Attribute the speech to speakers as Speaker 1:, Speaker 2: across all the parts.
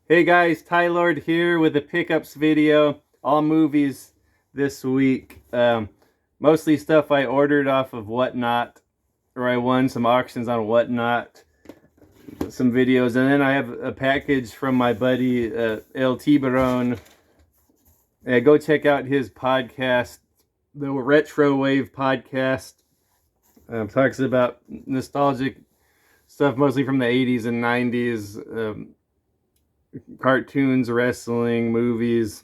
Speaker 1: Hey guys, Ty Lord here with a pickups video. All movies this week. Mostly stuff I ordered off of Whatnot, or I won some auctions on Whatnot, some videos, and then I have a package from my buddy El Tiburon. Go check out his podcast, the Retro Wave podcast. Talks about nostalgic stuff, mostly from the 80s and 90s. Cartoons, wrestling, movies,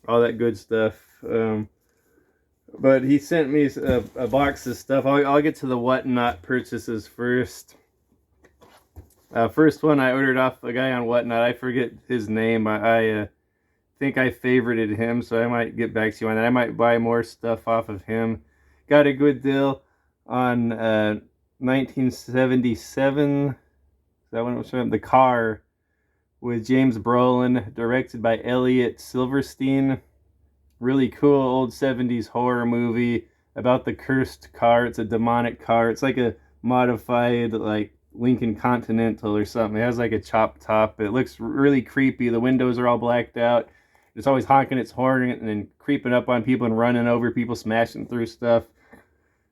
Speaker 1: all that good stuff. But he sent me a box of stuff. I'll get to the Whatnot purchases first. First one I ordered off a guy on Whatnot. I forget his name. I think I favorited him, so I might get back to you on that. I might buy more stuff off of him. Got a good deal on 1977. Is that when it was from? The Car with James Brolin, directed by Elliot Silverstein. Really cool old 70s horror movie about the cursed car. It's a demonic car. It's like a modified like Lincoln Continental or something. It has like a chopped top. It looks really creepy. The windows are all blacked out. It's always honking its horn and then creeping up on people and running over people, smashing through stuff.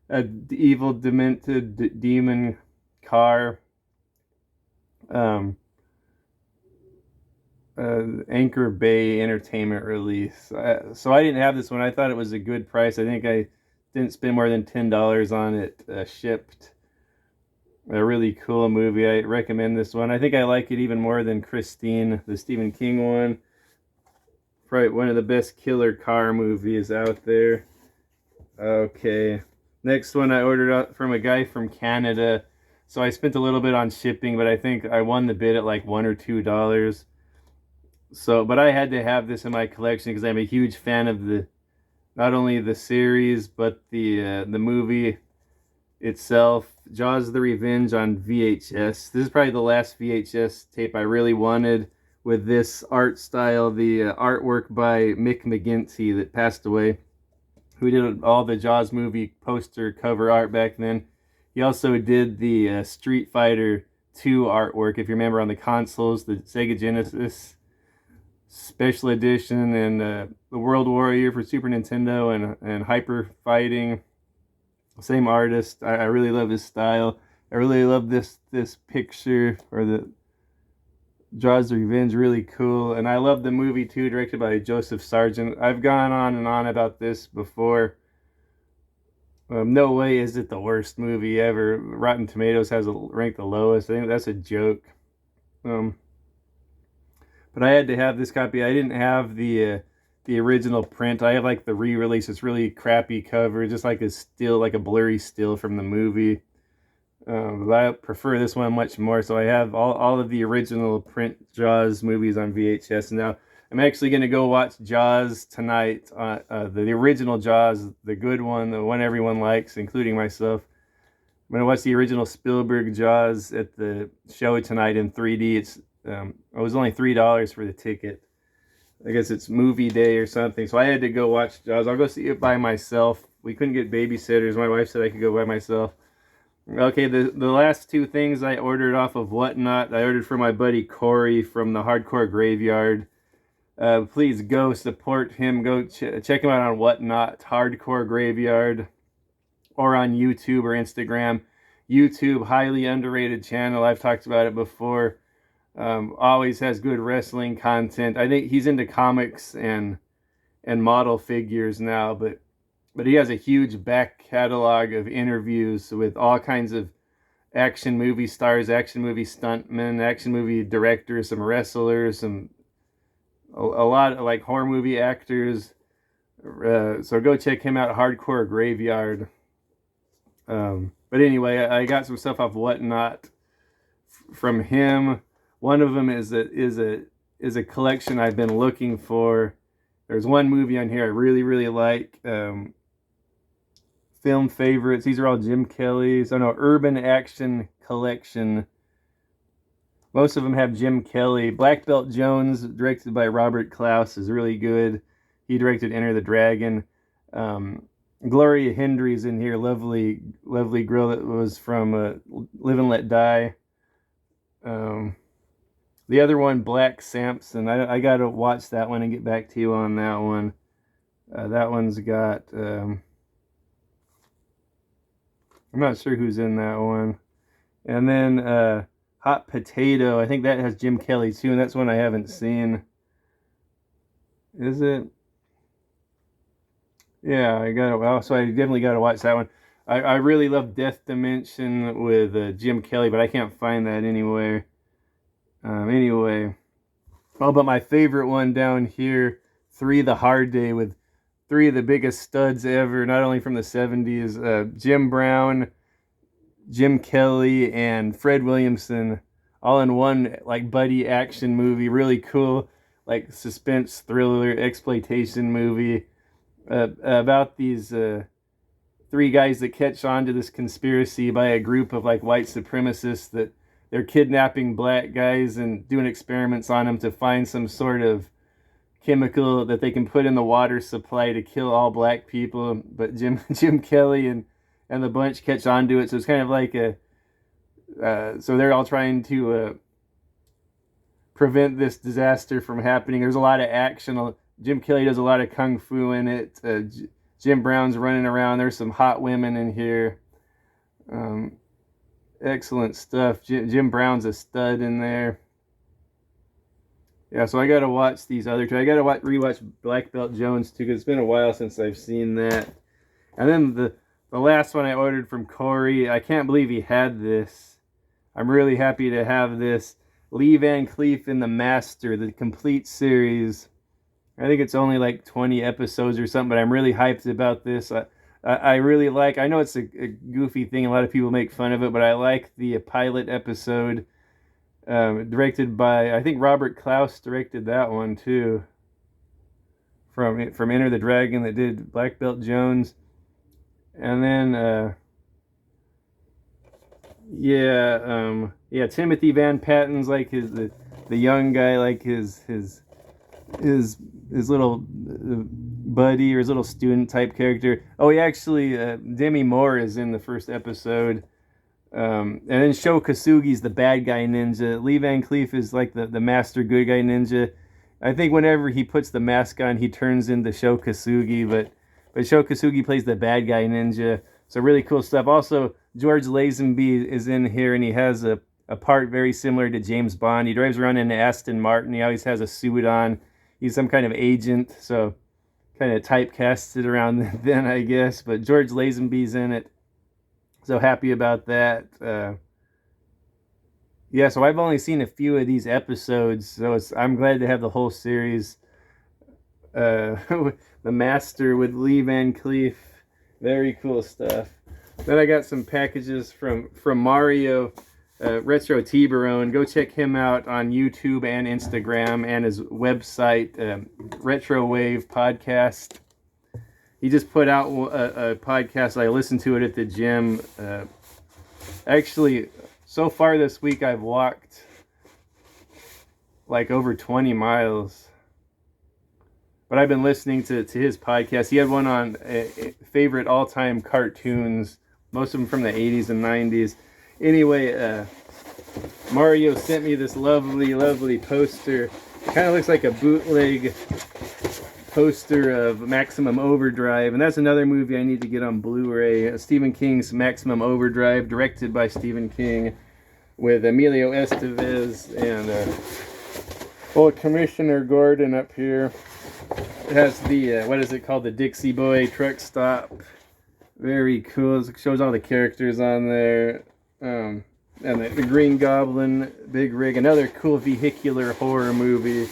Speaker 1: A evil, demented demon car. Anchor Bay Entertainment release. So I didn't have this one. I thought it was a good price. I think I didn't spend more than $10 on it shipped. A really cool movie. I recommend this one. I think I like it even more than Christine, the Stephen King one. Probably one of the best killer car movies out there. Okay. Next one I ordered from a guy from Canada. So I spent a little bit on shipping, but I think I won the bid at like $1 or $2. So, but I had to have this in my collection because I'm a huge fan of the not only the series but the movie itself. Jaws: The Revenge on VHS. This is probably the last VHS tape I really wanted with this art style. The artwork by Mick McGinty that passed away, who did all the Jaws movie poster cover art back then. He also did the Street Fighter 2 artwork, if you remember, on the consoles, the Sega Genesis Special Edition, and the World Warrior for Super Nintendo, and Hyper Fighting. Same artist. I really love his style. I really love this picture, or the Jaws: Revenge. Really cool. And I love the movie too, directed by Joseph Sargent. I've gone on and on about this before. No way is it the worst movie ever. Rotten Tomatoes has ranked the lowest. I think that's a joke. But I had to have this copy. I didn't have the original print. I have like the re-release. It's really crappy cover, just like a still, like a blurry still from the movie. But I prefer this one much more. So I have all of the original print Jaws movies on VHS. Now I'm actually going to go watch Jaws tonight. The original Jaws, the good one, the one everyone likes, including myself. I'm going to watch the original Spielberg Jaws at the show tonight in 3D. It was only $3 for the ticket. I guess it's movie day or something. So I had to go watch Jaws. I'll go see it by myself. We couldn't get babysitters. My wife said I could go by myself. Okay, the last two things I ordered off of Whatnot, I ordered for my buddy Corey from the Hardcore Graveyard. Please go support him. Go check him out on Whatnot, Hardcore Graveyard, or on YouTube or Instagram. YouTube, highly underrated channel. I've talked about it before. Always has good wrestling content. I think he's into comics and model figures now, but he has a huge back catalog of interviews with all kinds of action movie stars, action movie stuntmen, action movie directors, some wrestlers, a lot of like horror movie actors. So go check him out, Hardcore Graveyard. But anyway, I got some stuff off Whatnot from him. One of them is a collection I've been looking for. There's one movie on here I really like. Film favorites. These are all Jim Kelly's. Oh no, Urban Action Collection. Most of them have Jim Kelly. Black Belt Jones, directed by Robert Klaus, is really good. He directed Enter the Dragon. Gloria Hendry's in here. Lovely girl that was from Live and Let Die. The other one, Black Samson, I got to watch that one and get back to you on that one. That one's got, I'm not sure who's in that one. And then Hot Potato, I think that has Jim Kelly too, and that's one I haven't seen. Is it? Yeah, so I definitely got to watch that one. I really love Death Dimension with Jim Kelly, but I can't find that anywhere. Anyway, oh, but my favorite one down here, 3 The Hard Day, with 3 of the biggest studs ever, not only from the 70s, Jim Brown, Jim Kelly, and Fred Williamson, all in one like buddy action movie. Really cool, like suspense thriller exploitation movie about these 3 guys that catch on to this conspiracy by a group of like white supremacists that they're kidnapping black guys and doing experiments on them to find some sort of chemical that they can put in the water supply to kill all black people. But Jim Kelly and the bunch catch on to it, so it's kind of like a so they're all trying to prevent this disaster from happening. There's a lot of action. Jim Kelly does a lot of kung fu in it. Jim Brown's running around. There's some hot women in here. Excellent stuff. Jim Brown's a stud in there. Yeah, so I got to watch these other 2. I got to rewatch Black Belt Jones too, because it's been a while since I've seen that. And then the last one I ordered from Corey, I can't believe he had this. I'm really happy to have this. Lee Van Cleef in The Master, the complete series. I think it's only like 20 episodes or something, but I'm really hyped about this. I really like, I know it's a goofy thing, a lot of people make fun of it, but I like the pilot episode directed by, I think Robert Klaus directed that one too, from Enter the Dragon, that did Black Belt Jones. And then Timothy Van Patten's like the young guy, like his little buddy or his little student type character. Oh, he actually Demi Moore is in the first episode. And then Sho Kosugi's the bad guy ninja. Lee Van Cleef is like the master good guy ninja. I think whenever he puts the mask on, he turns into Sho Kosugi, but Sho Kosugi plays the bad guy ninja. So really cool stuff. Also, George Lazenby is in here, and he has a part very similar to James Bond. He drives around in an Aston Martin. He always has a suit on. He's some kind of agent, so kind of typecasted around then, I guess. But George Lazenby's in it. So happy about that. Yeah, so I've only seen a few of these episodes, so I'm glad to have the whole series. The Master with Lee Van Cleef. Very cool stuff. Then I got some packages from Mario Retro Tiburon. Go check him out on YouTube and Instagram, and his website, Retro Wave Podcast. He just put out a podcast. I listened to it at the gym. Actually, so far this week, I've walked like over 20 miles. But I've been listening to his podcast. He had one on favorite all-time cartoons, most of them from the 80s and 90s. Anyway, Mario sent me this lovely, lovely poster. It kind of looks like a bootleg poster of Maximum Overdrive, and that's another movie I need to get on Blu-ray. Stephen King's Maximum Overdrive, directed by Stephen King, with Emilio Estevez and Commissioner Gordon up here. It has the, what is it called? The Dixie Boy truck stop. Very cool. It shows all the characters on there. And the Green Goblin, Big Rig. Another cool vehicular horror movie.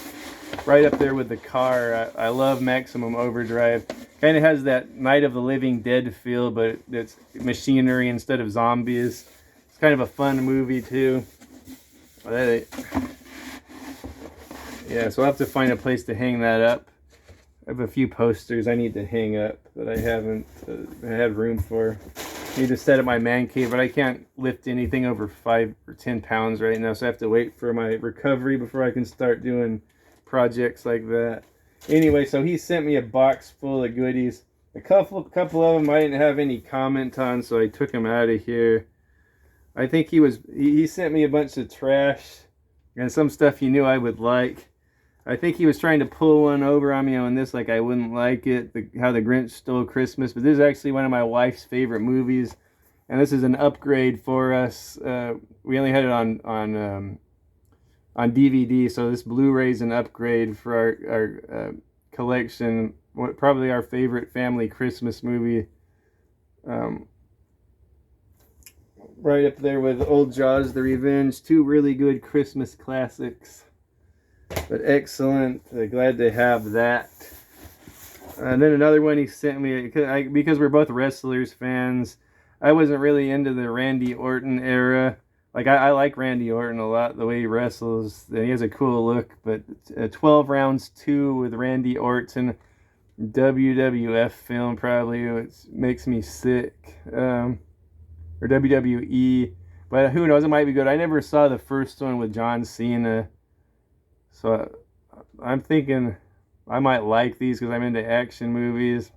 Speaker 1: Right up there with the car. I love Maximum Overdrive. Kind of has that Night of the Living Dead feel, but it's machinery instead of zombies. It's kind of a fun movie, too. Yeah, so I'll have to find a place to hang that up. I have a few posters I need to hang up that I haven't had room for. I need to set up my man cave, but I can't lift anything over 5 or 10 pounds right now, so I have to wait for my recovery before I can start doing projects like that. Anyway, so he sent me a box full of goodies. A couple of them I didn't have any comment on, so I took them out of here. I think he sent me a bunch of trash. and some stuff he knew I would like. I think he was trying to pull one over on me on this, like I wouldn't like it, How the Grinch Stole Christmas. But this is actually one of my wife's favorite movies, and this is an upgrade for us. We only had it on DVD, so this Blu-ray is an upgrade for our collection. Probably our favorite family Christmas movie. Right up there with Old Jaws, The Revenge. Two really good Christmas classics. But excellent. Glad to have that. And then another one he sent me, because we're both wrestlers fans. I wasn't really into the Randy Orton era. Like, I like Randy Orton a lot, the way he wrestles. He has a cool look. But 12 Rounds 2 with Randy Orton, WWF film probably, it makes me sick. Or WWE. But who knows, it might be good. I never saw the first one with John Cena. So I'm thinking I might like these because I'm into action movies.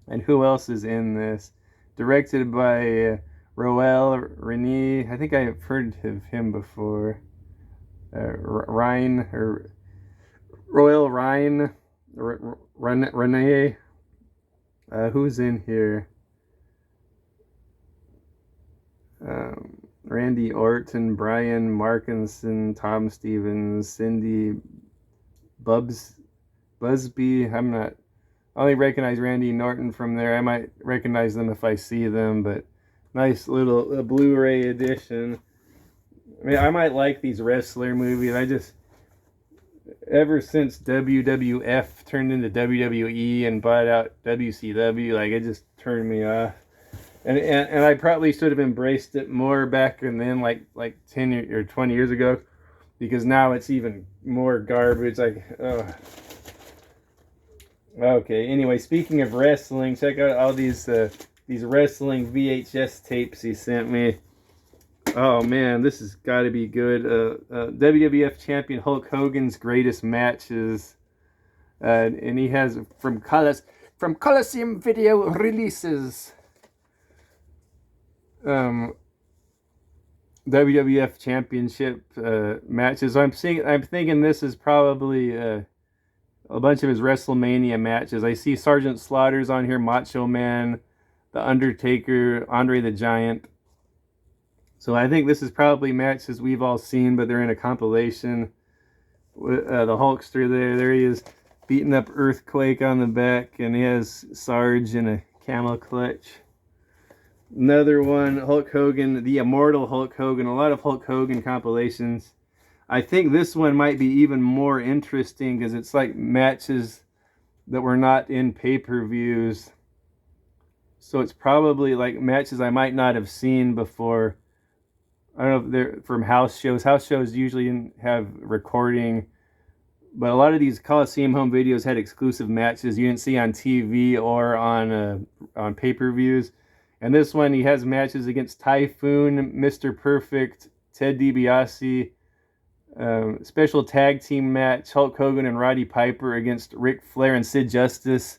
Speaker 1: And who else is in this? Directed by Roel Rene. I think I've heard of him before. Ryan or Roel Ryan Rene. Who's in here? Randy Orton, Brian Markinson, Tom Stevens, Cindy Busby. I only recognize Randy Norton from there. I might recognize them if I see them, but nice little Blu-ray edition. I mean, I might like these wrestler movies. Ever since WWF turned into WWE and bought out WCW, like, it just turned me off. And I probably should have embraced it more back then, like 10 or 20 years ago, because now it's even more garbage. Like, oh. Okay. Anyway, speaking of wrestling, check out all these wrestling VHS tapes he sent me. Oh man, this has got to be good. WWF champion Hulk Hogan's greatest matches, and he has from Coliseum Video Releases. WWF Championship matches. I'm thinking this is probably a bunch of his WrestleMania matches. I see Sergeant Slaughter's on here, Macho Man, The Undertaker, Andre the Giant. So I think this is probably matches we've all seen, but they're in a compilation. The Hulkster there he is, beating up Earthquake on the back, and he has Sarge in a camel clutch. Another one, Hulk Hogan, the immortal Hulk Hogan. A lot of Hulk Hogan compilations. I think this one might be even more interesting because it's like matches that were not in pay-per-views. So it's probably like matches I might not have seen before. I don't know if they're from house shows. House shows usually didn't have recording. But a lot of these Coliseum home videos had exclusive matches you didn't see on TV or on pay-per-views. And this one, he has matches against Typhoon, Mr. Perfect, Ted DiBiase. Special tag team match, Hulk Hogan and Roddy Piper against Ric Flair and Sid Justice,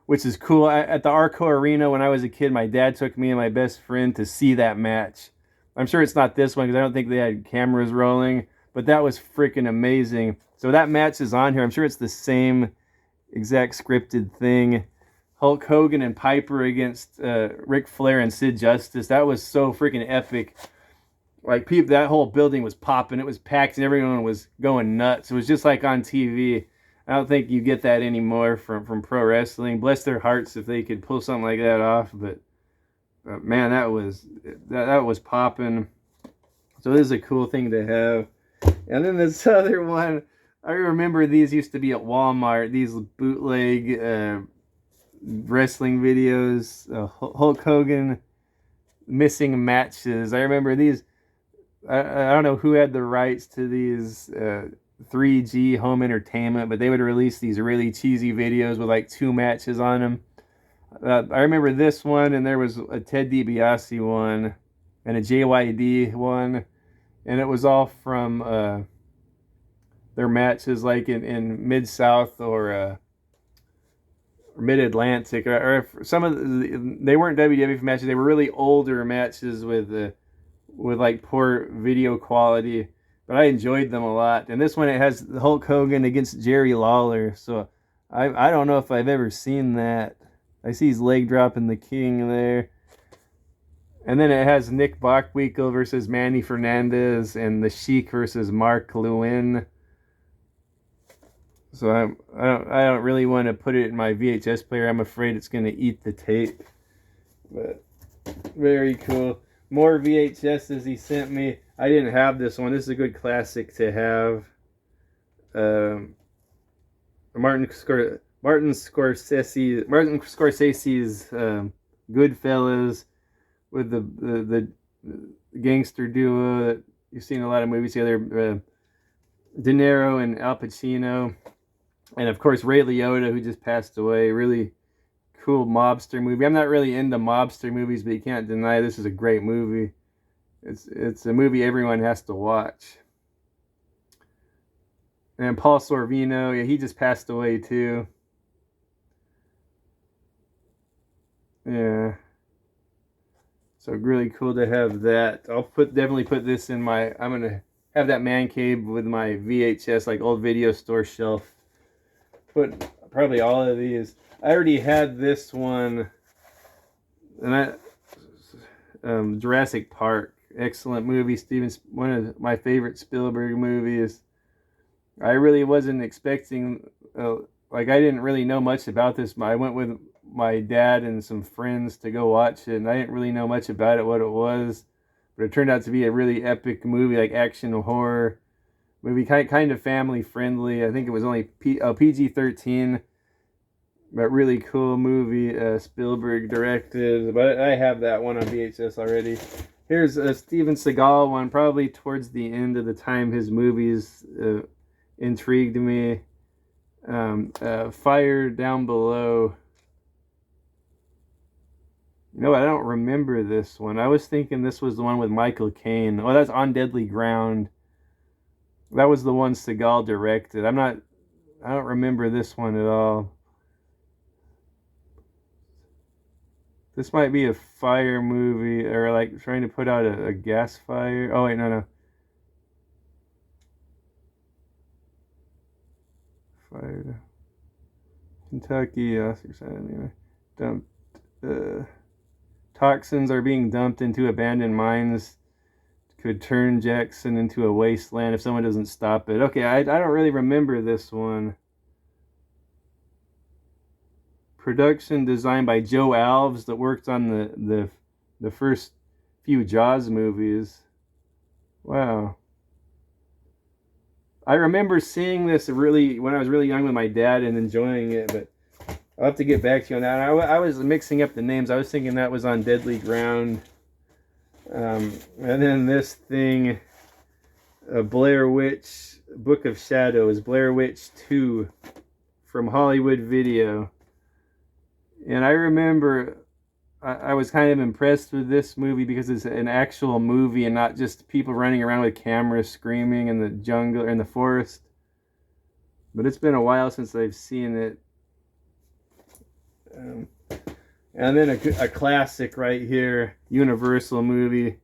Speaker 1: which is cool. At the Arco Arena when I was a kid, my dad took me and my best friend to see that match. I'm sure it's not this one because I don't think they had cameras rolling, but that was freaking amazing. So that match is on here. I'm sure it's the same exact scripted thing. Hulk Hogan and Piper against Ric Flair and Sid Justice. That was so freaking epic. Like, that whole building was popping. It was packed and everyone was going nuts. It was just like on TV. I don't think you get that anymore from pro wrestling. Bless their hearts if they could pull something like that off. But man, that was popping. So this is a cool thing to have. And then this other one, I remember these used to be at Walmart. These bootleg wrestling videos, Hulk Hogan missing matches. I remember these. I don't know who had the rights to these 3G Home Entertainment, but they would release these really cheesy videos with like 2 matches on them. I remember this one, and there was a Ted DiBiase one and a JYD one, and it was all from their matches like in Mid-South or Mid-Atlantic, or some of they weren't WWF matches. They were really older matches with like poor video quality. but I enjoyed them a lot. And this one, it has Hulk Hogan against Jerry Lawler. So I don't know if I've ever seen that. I see his leg dropping the King there. And then it has Nick Bockwinkel versus Manny Fernandez and the Sheik versus Mark Lewin. So I don't really want to put it in my VHS player. I'm afraid it's going to eat the tape. But very cool. More VHSs he sent me. I didn't have this one. This is a good classic to have. Martin Scorsese's Goodfellas with the gangster duo that you've seen a lot of movies together. De Niro and Al Pacino. And of course Ray Liotta, who just passed away. Really cool mobster movie. I'm not really into mobster movies, but you can't deny this is a great movie. It's a movie everyone has to watch. And Paul Sorvino, yeah, he just passed away too. Yeah. So really cool to have that. I'll definitely put this in my. I'm gonna have that man cave with my VHS, like old video store shelf. Put probably all of these. I already had this one, and Jurassic Park, excellent movie. One of my favorite Spielberg movies. I really wasn't expecting, like I didn't really know much about this. I went with my dad and some friends to go watch it, and I didn't really know much about it, what it was, but it turned out to be a really epic movie, like action horror movie, kind of family friendly. I think it was only PG-13, but really cool movie. Spielberg directed, but I have that one on VHS already. Here's a Steven Seagal one, probably towards the end of the time his movies intrigued me. Fire Down Below. You know, I don't remember this one. I was thinking this was the one with Michael Caine. Oh, that's On Deadly Ground. That was the one Seagal directed. I don't remember this one at all. This might be a fire movie, or like trying to put out a gas fire. Oh wait, no. Fire. Kentucky, anyway. Dumped. Toxins are being dumped into abandoned mines. Could turn Jackson into a wasteland if someone doesn't stop it. Okay, I don't really remember this one. Production designed by Joe Alves that worked on the first few Jaws movies. Wow. I remember seeing this when I was really young with my dad and enjoying it, but I'll have to get back to you on that. I was mixing up the names. I was thinking that was On Deadly Ground. And then this thing, Blair Witch, Book of Shadows, Blair Witch 2 from Hollywood Video. And I remember I was kind of impressed with this movie because it's an actual movie and not just people running around with cameras screaming in the jungle or in the forest. But it's been a while since I've seen it. And then a classic right here, Universal movie.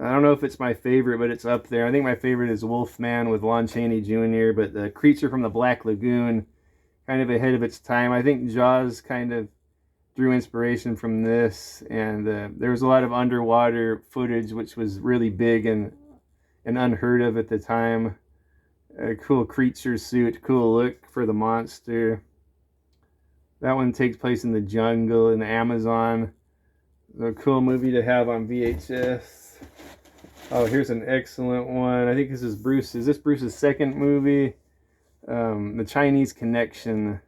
Speaker 1: I don't know if it's my favorite, but it's up there. I think my favorite is Wolfman with Lon Chaney Jr., but The Creature from the Black Lagoon, kind of ahead of its time. I think Jaws kind of drew inspiration from this, and there was a lot of underwater footage, which was really big and unheard of at the time. A cool creature suit, cool look for the monster. That one takes place in the jungle, in the Amazon. A cool movie to have on VHS. Oh, here's an excellent one. I think this is Bruce. Is this Bruce's second movie? The Chinese Connection.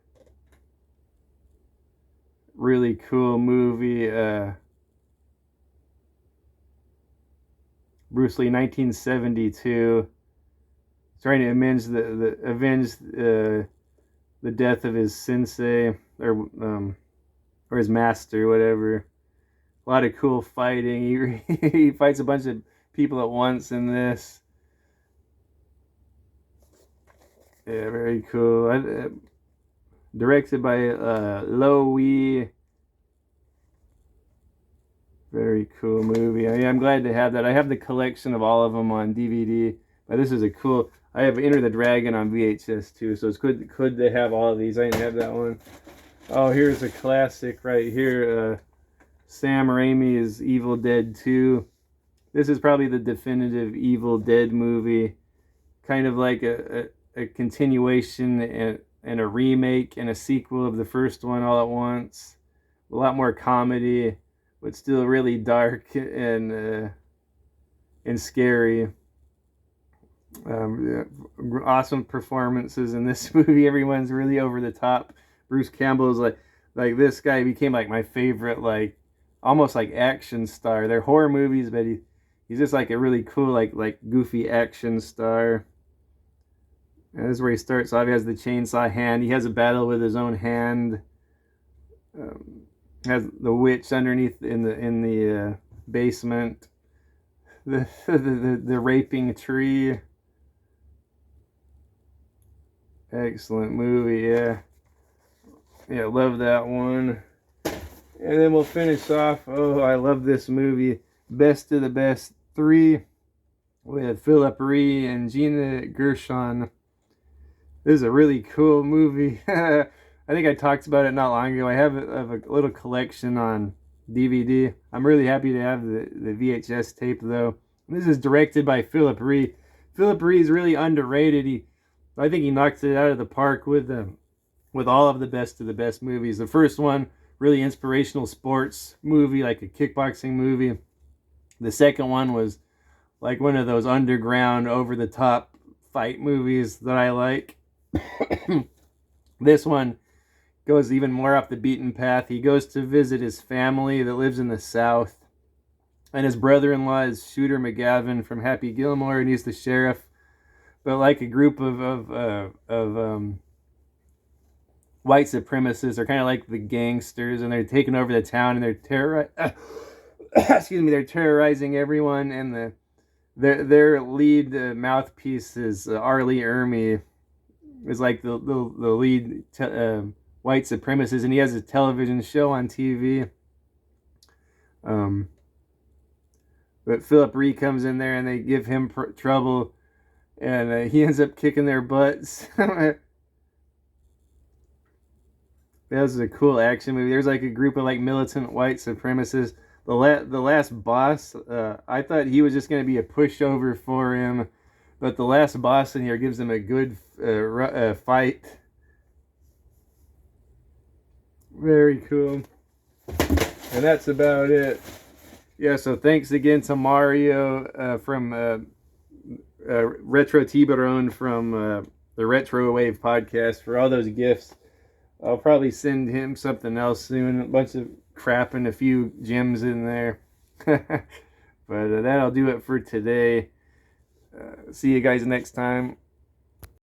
Speaker 1: Really cool movie. Bruce Lee, 1972. Trying to avenge the death of his sensei or his master, whatever. A lot of cool fighting. He fights a bunch of people at once in this. Yeah, very cool. Directed by Lo Wei. Very cool movie. I'm glad to have that. I have the collection of all of them on DVD, But this is a cool. I have Enter the Dragon on VHS too, so it's good to have all of these. I didn't have that one. Oh, here's a classic right here. Sam Raimi's Evil Dead 2. This is probably the definitive Evil Dead movie. Kind of like a continuation and a remake and a sequel of the first one all at once. A lot more comedy, but still really dark and scary. Awesome performances in this movie. Everyone's really over the top. Bruce Campbell is like this guy became like my favorite, like almost like action star. They're horror movies, but he's just like a really cool like goofy action star. And this is where he starts off. He has the chainsaw hand. He has a battle with his own hand. Has the witch underneath in the basement. The raping tree. Excellent movie, yeah. Yeah, love that one. And then we'll finish off. Oh, I love this movie. Best of the Best 3 with Philip Ree and Gina Gershon. This is a really cool movie. I think I talked about it not long ago. I have a little collection on DVD. I'm really happy to have the VHS tape, though. This is directed by Philip Ree. Philip Ree is really underrated. I think he knocked it out of the park with all of the Best of the Best movies. The first one, really inspirational sports movie, like a kickboxing movie. The second one was like one of those underground, over-the-top fight movies that I like. This one goes even more off the beaten path. He goes to visit his family that lives in the South. And his brother-in-law is Shooter McGavin from Happy Gilmore, and he's the sheriff. But like a group of white supremacists are kind of like the gangsters, and they're taking over the town, and they're they're terrorizing everyone. And their lead mouthpiece is R. Lee Ermey, is like the lead white supremacist, and he has a television show on TV. But Philip Ree comes in there, and they give him trouble. And he ends up kicking their butts. That was a cool action movie. There's like a group of like militant white supremacists. The last boss, I thought he was just going to be a pushover for him. But the last boss in here gives him a good fight. Very cool. And that's about it. Yeah, so thanks again to Mario from... Retro Tiburon from the Retro Wave podcast for all those gifts. I'll probably send him something else soon. A bunch of crap and a few gems in there. But that'll do it for today. See you guys next time.